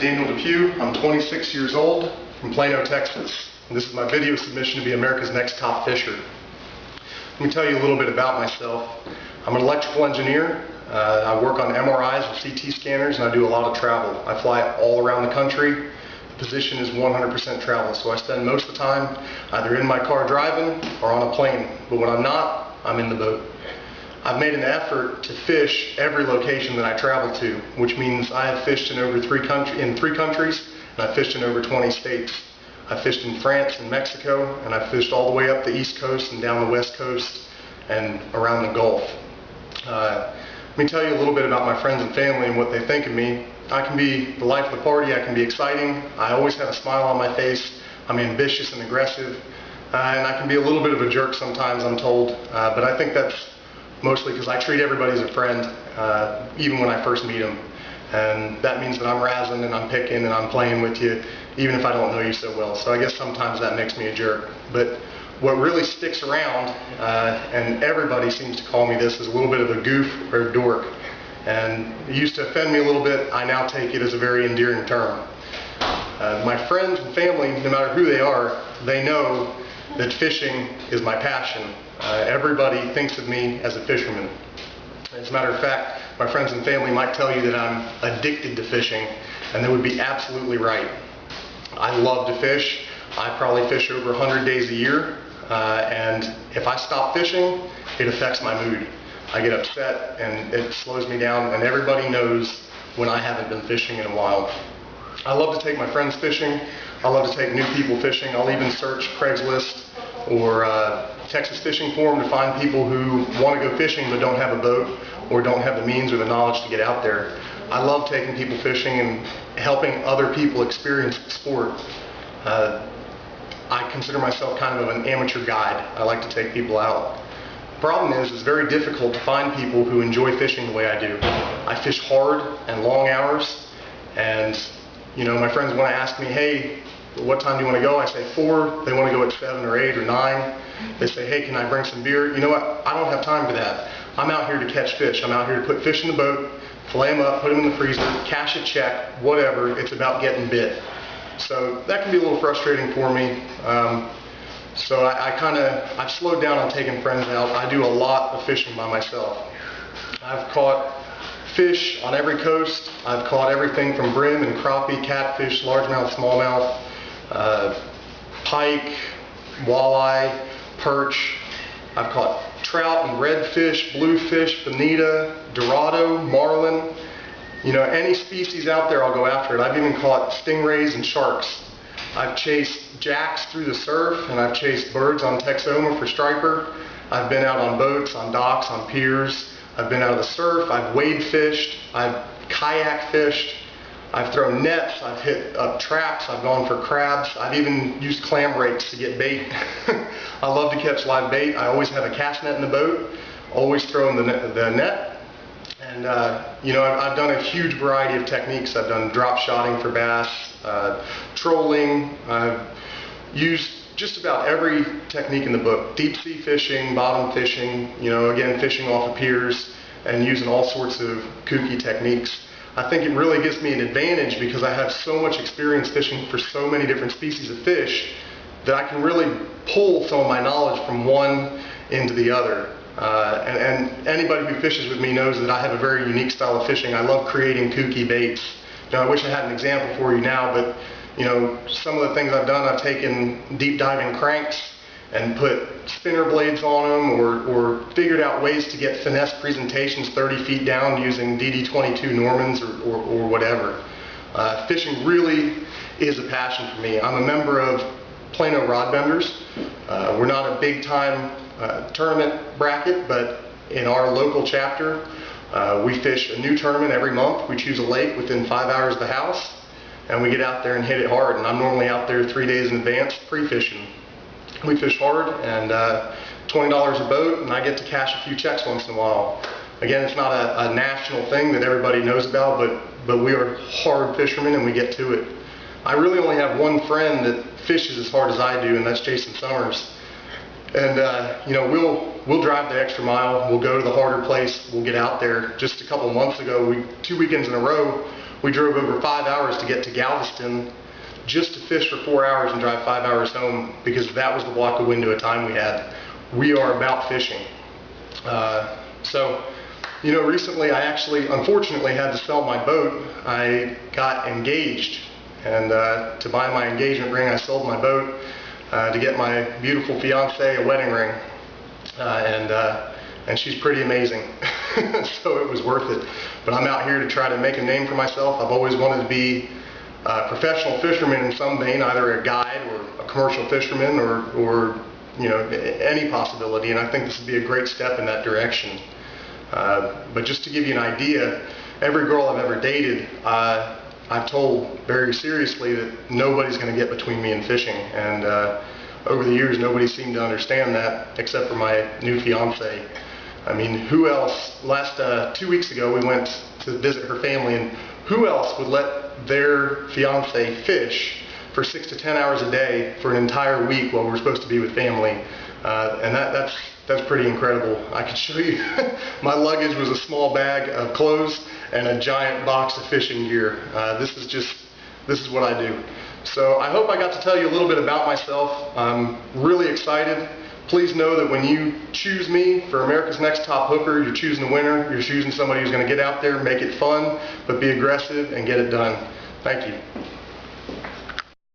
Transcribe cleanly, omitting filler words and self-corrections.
Depew. I'm 26 years old from Plano, Texas. And this is my video submission to be America's Next Top Fisher. Let me tell you a little bit about myself. I'm an electrical engineer. I work on MRIs and CT scanners, and I do a lot of travel. I fly all around the country. The position is 100% travel, so I spend most of the time either in my car driving or on a plane. But when I'm not, I'm in the boat. I've made an effort to fish every location that I travel to, which means I have fished in three countries, and I've fished in over 20 states. I've fished in France and Mexico, and I've fished all the way up the East Coast and down the West Coast and around the Gulf. Let me tell you a little bit about my friends and family and what they think of me. I can be the life of the party, I can be exciting, I always have a smile on my face, I'm ambitious and aggressive, and I can be a little bit of a jerk sometimes, I'm told, but I think that's mostly because I treat everybody as a friend, even when I first meet them. And that means that I'm razzing and I'm picking and I'm playing with you, even if I don't know you so well. So I guess sometimes that makes me a jerk. But what really sticks around, and everybody seems to call me this, is a little bit of a goof or a dork. And it used to offend me a little bit. I now take it as a very endearing term. My friends and family, no matter who they are, they know that fishing is my passion. Everybody thinks of me as a fisherman. As a matter of fact, my friends and family might tell you that I'm addicted to fishing, and they would be absolutely right. I love to fish. I probably fish over 100 days a year, and if I stop fishing, it affects my mood. I get upset and it slows me down, and everybody knows when I haven't been fishing in a while. I love to take my friends fishing. I love to take new people fishing. I'll even search Craigslist or Texas Fishing Forum to find people who want to go fishing but don't have a boat or don't have the means or the knowledge to get out there. I love taking people fishing and helping other people experience the sport. I consider myself kind of an amateur guide. I like to take people out. The problem is it's very difficult to find people who enjoy fishing the way I do. I fish hard and long hours, and my friends want to ask me, hey, what time do you want to go? I say 4. They want to go at 7 or 8 or 9. They say, hey, can I bring some beer? You know what? I don't have time for that. I'm out here to catch fish. I'm out here to put fish in the boat, fillet them up, put them in the freezer, cash a check, whatever. It's about getting bit. So that can be a little frustrating for me. So I've slowed down on taking friends out. I do a lot of fishing by myself. I've caught fish on every coast. I've caught everything from brim and crappie, catfish, largemouth, smallmouth, pike, walleye, perch. I've caught trout and redfish, bluefish, bonita, dorado, marlin. Any species out there, I'll go after it. I've even caught stingrays and sharks. I've chased jacks through the surf, and I've chased birds on Texoma for striper. I've been out on boats, on docks, on piers. I've been out of the surf. I've wade fished. I've kayak fished. I've thrown nets. I've hit up traps. I've gone for crabs. I've even used clam rakes to get bait. I love to catch live bait. I always have a cast net in the boat, always throwing the net. And I've done a huge variety of techniques. I've done drop shotting for bass, trolling. I've used just about every technique in the book. Deep sea fishing, bottom fishing, again, fishing off of piers and using all sorts of kooky techniques. I think it really gives me an advantage because I have so much experience fishing for so many different species of fish that I can really pull some of my knowledge from one into the other. And anybody who fishes with me knows that I have a very unique style of fishing. I love creating kooky baits. I wish I had an example for you now, but some of the things I've done, I've taken deep diving cranks and put spinner blades on them, or figured out ways to get finesse presentations 30 feet down using DD22 Normans or whatever. Fishing really is a passion for me. I'm a member of Plano Rod Benders. We're not a big time tournament bracket, but in our local chapter, we fish a new tournament every month. We choose a lake within 5 hours of the house, and we get out there and hit it hard. And I'm normally out there 3 days in advance pre-fishing. We fish hard, and $20 a boat, and I get to cash a few checks once in a while. Again, it's not a national thing that everybody knows about, but we are hard fishermen, and we get to it. I really only have one friend that fishes as hard as I do, and that's Jason Summers. And we'll drive the extra mile. We'll go to the harder place. We'll get out there. Just a couple months ago, 2 weekends in a row, we drove over 5 hours to get to Galveston just to fish for 4 hours and drive 5 hours home, because that was the block of window of time we had. We are about fishing. So, you know, recently I actually, unfortunately, had to sell my boat. I got engaged, and to buy my engagement ring, I sold my boat to get my beautiful fiance a wedding ring, and she's pretty amazing. So it was worth it. But I'm out here to try to make a name for myself. I've always wanted to be a professional fisherman in some vein, either a guide or a commercial fisherman, or you know, any possibility, and I think this would be a great step in that direction. But just to give you an idea, every girl I've ever dated, I've told very seriously that nobody's going to get between me and fishing, and over the years nobody seemed to understand that except for my new fiance. I mean, who else? Last 2 weeks ago we went to visit her family, and who else would let their fiance fish for 6 to 10 hours a day for an entire week while we're supposed to be with family? And that's pretty incredible. I can show you. My luggage was a small bag of clothes and a giant box of fishing gear. This is what I do. So I hope I got to tell you a little bit about myself. I'm really excited. Please know that when you choose me for America's Next Top Hooker, you're choosing a winner. You're choosing somebody who's going to get out there, make it fun, but be aggressive and get it done. Thank you.